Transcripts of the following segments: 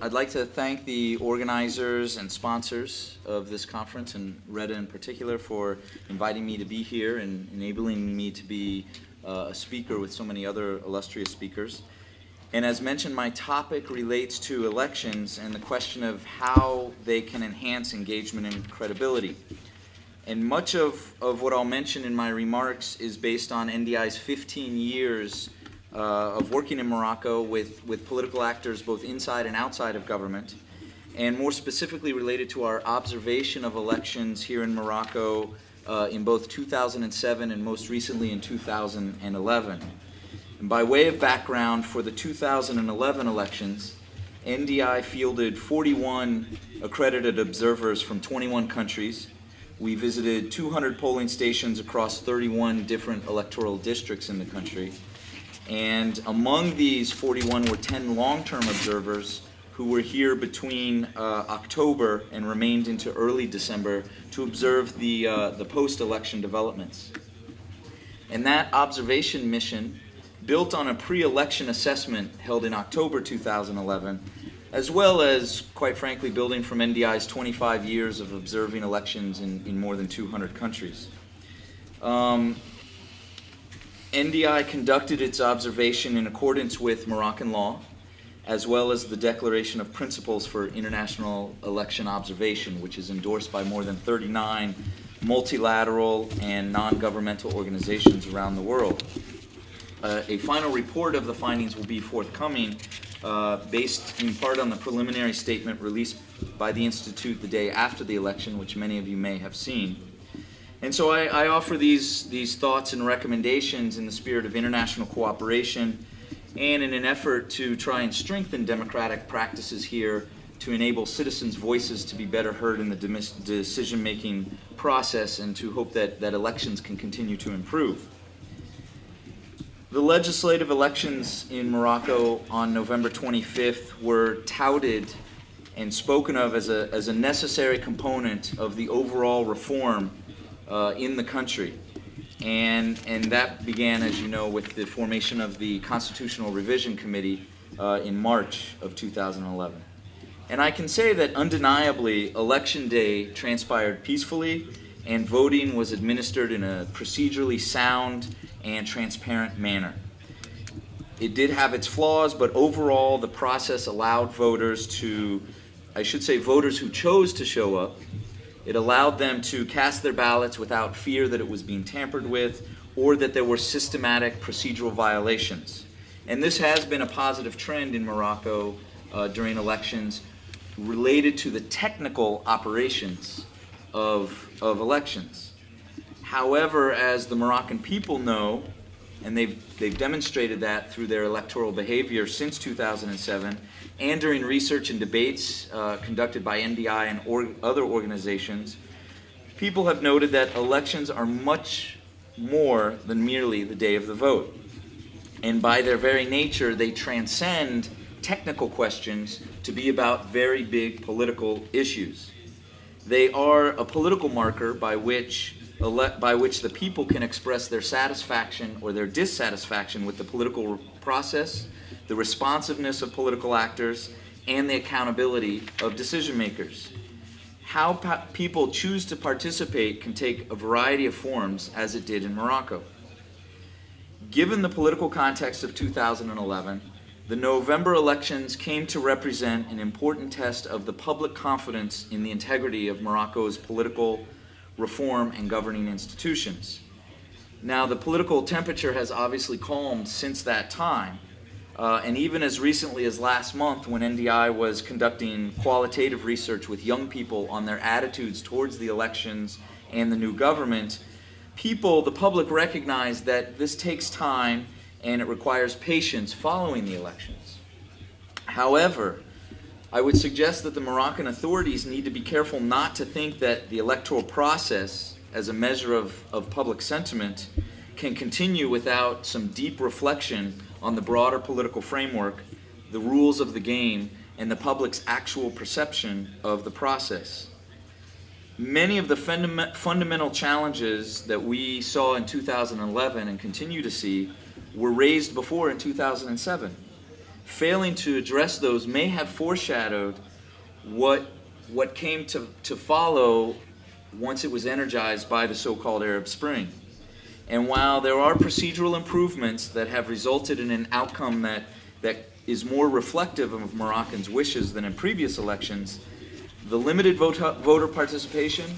I'd like to thank the organizers and sponsors of this conference, and Reda in particular, for inviting me to be here and enabling me to be a speaker with so many other illustrious speakers. And as mentioned, my topic relates to elections and the question of how they can enhance engagement and credibility. And much of what I'll mention in my remarks is based on NDI's 15 years of working in Morocco with political actors both inside and outside of government, and more specifically related to our observation of elections here in Morocco in both 2007 and most recently in 2011. And by way of background, for the 2011 elections, NDI fielded 41 accredited observers from 21 countries. We visited 200 polling stations across 31 different electoral districts in the country. And among these 41 were 10 long-term observers who were here between October and remained into early December to observe the post-election developments. And that observation mission built on a pre-election assessment held in October 2011, as well as, quite frankly, building from NDI's 25 years of observing elections in more than 200 countries. NDI conducted its observation in accordance with Moroccan law, as well as the Declaration of Principles for International Election Observation, which is endorsed by more than 39 multilateral and non-governmental organizations around the world. A final report of the findings will be forthcoming, based in part on the preliminary statement released by the Institute the day after the election, which many of you may have seen. And so I offer these thoughts and recommendations in the spirit of international cooperation and in an effort to try and strengthen democratic practices here to enable citizens' voices to be better heard in the decision-making process, and to hope that elections can continue to improve. The legislative elections in Morocco on November 25th were touted and spoken of as a necessary component of the overall reform in the country. And that began, as you know, with the formation of the Constitutional Revision Committee in March of 2011. And I can say that undeniably, Election Day transpired peacefully, and voting was administered in a procedurally sound and transparent manner. It did have its flaws, but overall the process allowed voters voters who chose to show up, it allowed them to cast their ballots without fear that it was being tampered with or that there were systematic procedural violations. And this has been a positive trend in Morocco during elections related to the technical operations of elections. However, as the Moroccan people know, and they've demonstrated that through their electoral behavior since 2007, and during research and debates conducted by NDI and other organizations, people have noted that elections are much more than merely the day of the vote. And by their very nature, they transcend technical questions to be about very big political issues. They are a political marker by which the people can express their satisfaction or their dissatisfaction with the political process, the responsiveness of political actors, and the accountability of decision makers. How people choose to participate can take a variety of forms, as it did in Morocco. Given the political context of 2011, the November elections came to represent an important test of the public confidence in the integrity of Morocco's political reform and governing institutions. Now, the political temperature has obviously calmed since that time, and even as recently as last month, when NDI was conducting qualitative research with young people on their attitudes towards the elections and the new government, the public recognize that this takes time and it requires patience following the elections. However, I would suggest that the Moroccan authorities need to be careful not to think that the electoral process, as a measure of public sentiment, can continue without some deep reflection on the broader political framework, the rules of the game, and the public's actual perception of the process. Many of the fundamental challenges that we saw in 2011 and continue to see were raised before in 2007. failing to address those may have foreshadowed what came to follow once it was energized by the so-called Arab Spring. And while there are procedural improvements that have resulted in an outcome that is more reflective of Moroccans' wishes than in previous elections, the limited voter participation,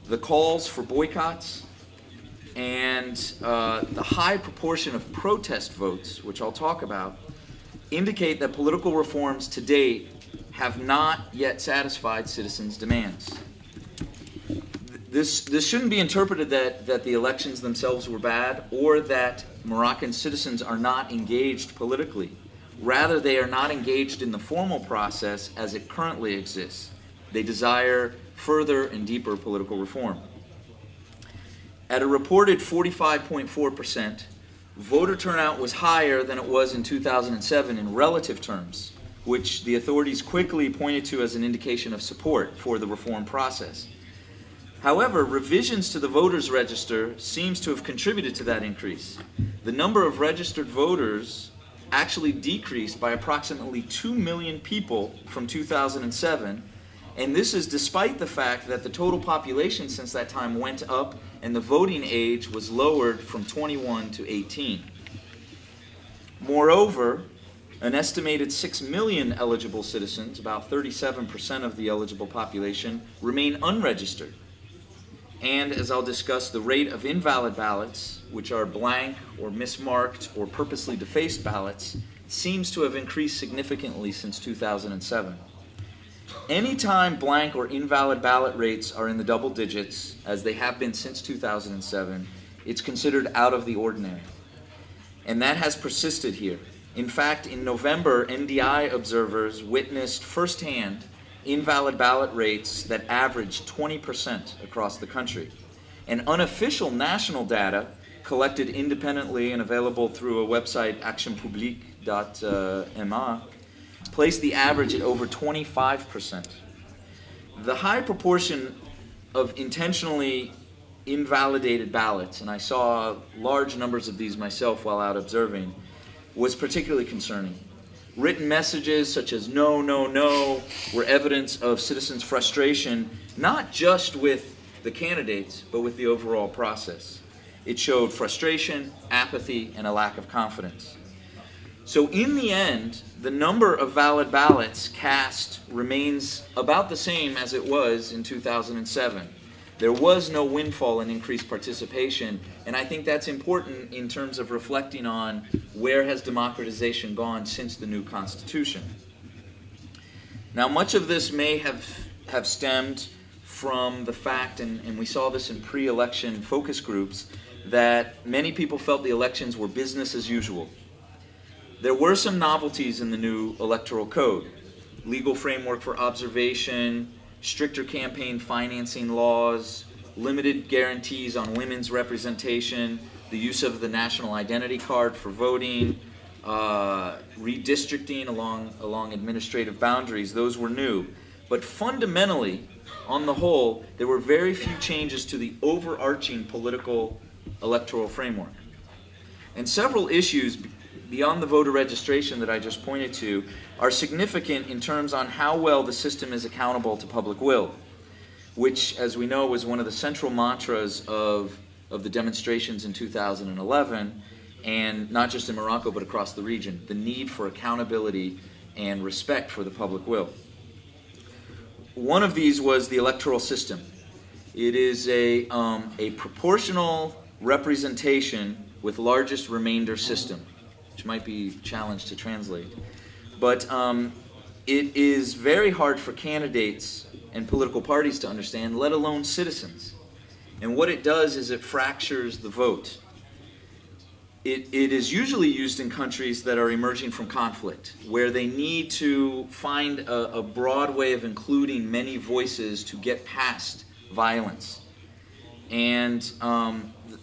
the calls for boycotts, and the high proportion of protest votes, which I'll talk about, indicate that political reforms to date have not yet satisfied citizens' demands. This shouldn't be interpreted that the elections themselves were bad or that Moroccan citizens are not engaged politically. Rather, they are not engaged in the formal process as it currently exists. They desire further and deeper political reform. At a reported 45.4%, voter turnout was higher than it was in 2007 in relative terms, which the authorities quickly pointed to as an indication of support for the reform process. However, revisions to the voters' register seems to have contributed to that increase. The number of registered voters actually decreased by approximately 2 million people from 2007, and this is despite the fact that the total population since that time went up and the voting age was lowered from 21 to 18. Moreover, an estimated 6 million eligible citizens, about 37% of the eligible population, remain unregistered. And as I'll discuss, the rate of invalid ballots, which are blank or mismarked or purposely defaced ballots, seems to have increased significantly since 2007. Anytime blank or invalid ballot rates are in the double digits, as they have been since 2007, it's considered out of the ordinary. And that has persisted here. In fact, in November, NDI observers witnessed firsthand invalid ballot rates that averaged 20% across the country. And unofficial national data, collected independently and available through a website, actionpublique.ma, placed the average at over 25%. The high proportion of intentionally invalidated ballots, and I saw large numbers of these myself while out observing, was particularly concerning. Written messages such as "no, no, no" were evidence of citizens' frustration, not just with the candidates, but with the overall process. It showed frustration, apathy, and a lack of confidence. So in the end, the number of valid ballots cast remains about the same as it was in 2007. There was no windfall in increased participation, and I think that's important in terms of reflecting on where has democratization gone since the new Constitution. Now, much of this may have stemmed from the fact, and we saw this in pre-election focus groups, that many people felt the elections were business as usual. There were some novelties in the new electoral code: legal framework for observation, stricter campaign financing laws, limited guarantees on women's representation, the use of the national identity card for voting, redistricting along administrative boundaries. Those were new. But fundamentally, on the whole, there were very few changes to the overarching political electoral framework. And several issues beyond the voter registration that I just pointed to are significant in terms on how well the system is accountable to public will, which, as we know, was one of the central mantras of the demonstrations in 2011, and not just in Morocco but across the region, the need for accountability and respect for the public will. One of these was the electoral system. It is a proportional representation with largest remainder system, which might be challenged to translate. But it is very hard for candidates and political parties to understand, let alone citizens. And what it does is it fractures the vote. It is usually used in countries that are emerging from conflict, where they need to find a broad way of including many voices to get past violence. And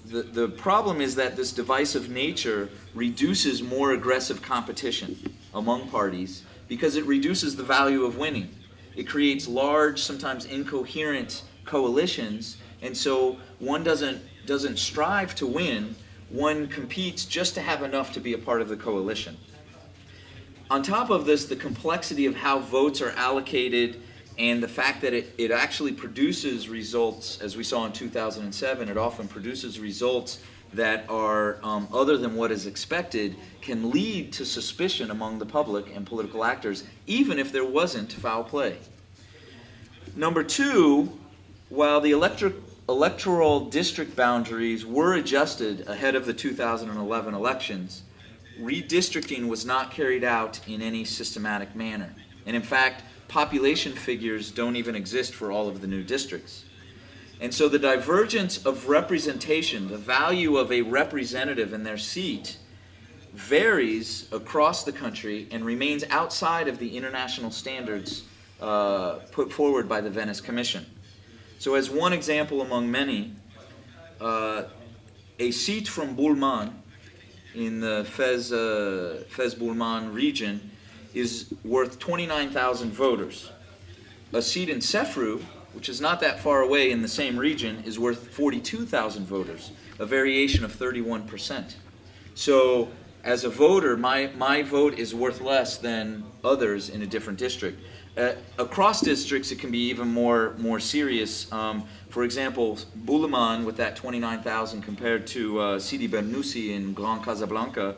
the problem is that this divisive nature reduces more aggressive competition among parties because it reduces the value of winning. It creates large, sometimes incoherent coalitions, and so one doesn't strive to win, one competes just to have enough to be a part of the coalition. On top of this, the complexity of how votes are allocated and the fact that it actually produces results, as we saw in 2007, it often produces results that are other than what is expected, can lead to suspicion among the public and political actors, even if there wasn't foul play. Number two, while the electoral district boundaries were adjusted ahead of the 2011 elections, redistricting was not carried out in any systematic manner. And in fact, population figures don't even exist for all of the new districts. And so the divergence of representation, the value of a representative in their seat, varies across the country and remains outside of the international standards put forward by the Venice Commission. So as one example among many, a seat from Bulman in the Fez-Bulman region is worth 29,000 voters. A seat in Sefru, which is not that far away in the same region, is worth 42,000 voters, a variation of 31%. So as a voter, my vote is worth less than others in a different district. Across districts, it can be even more serious. For example, Bouleman, with that 29,000 compared to Sidi Bernousi in Grand Casablanca,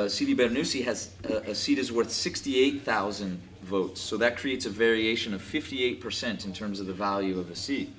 Sidi Bernousi has a seat is worth 68,000 votes. So that creates a variation of 58% in terms of the value of a seat.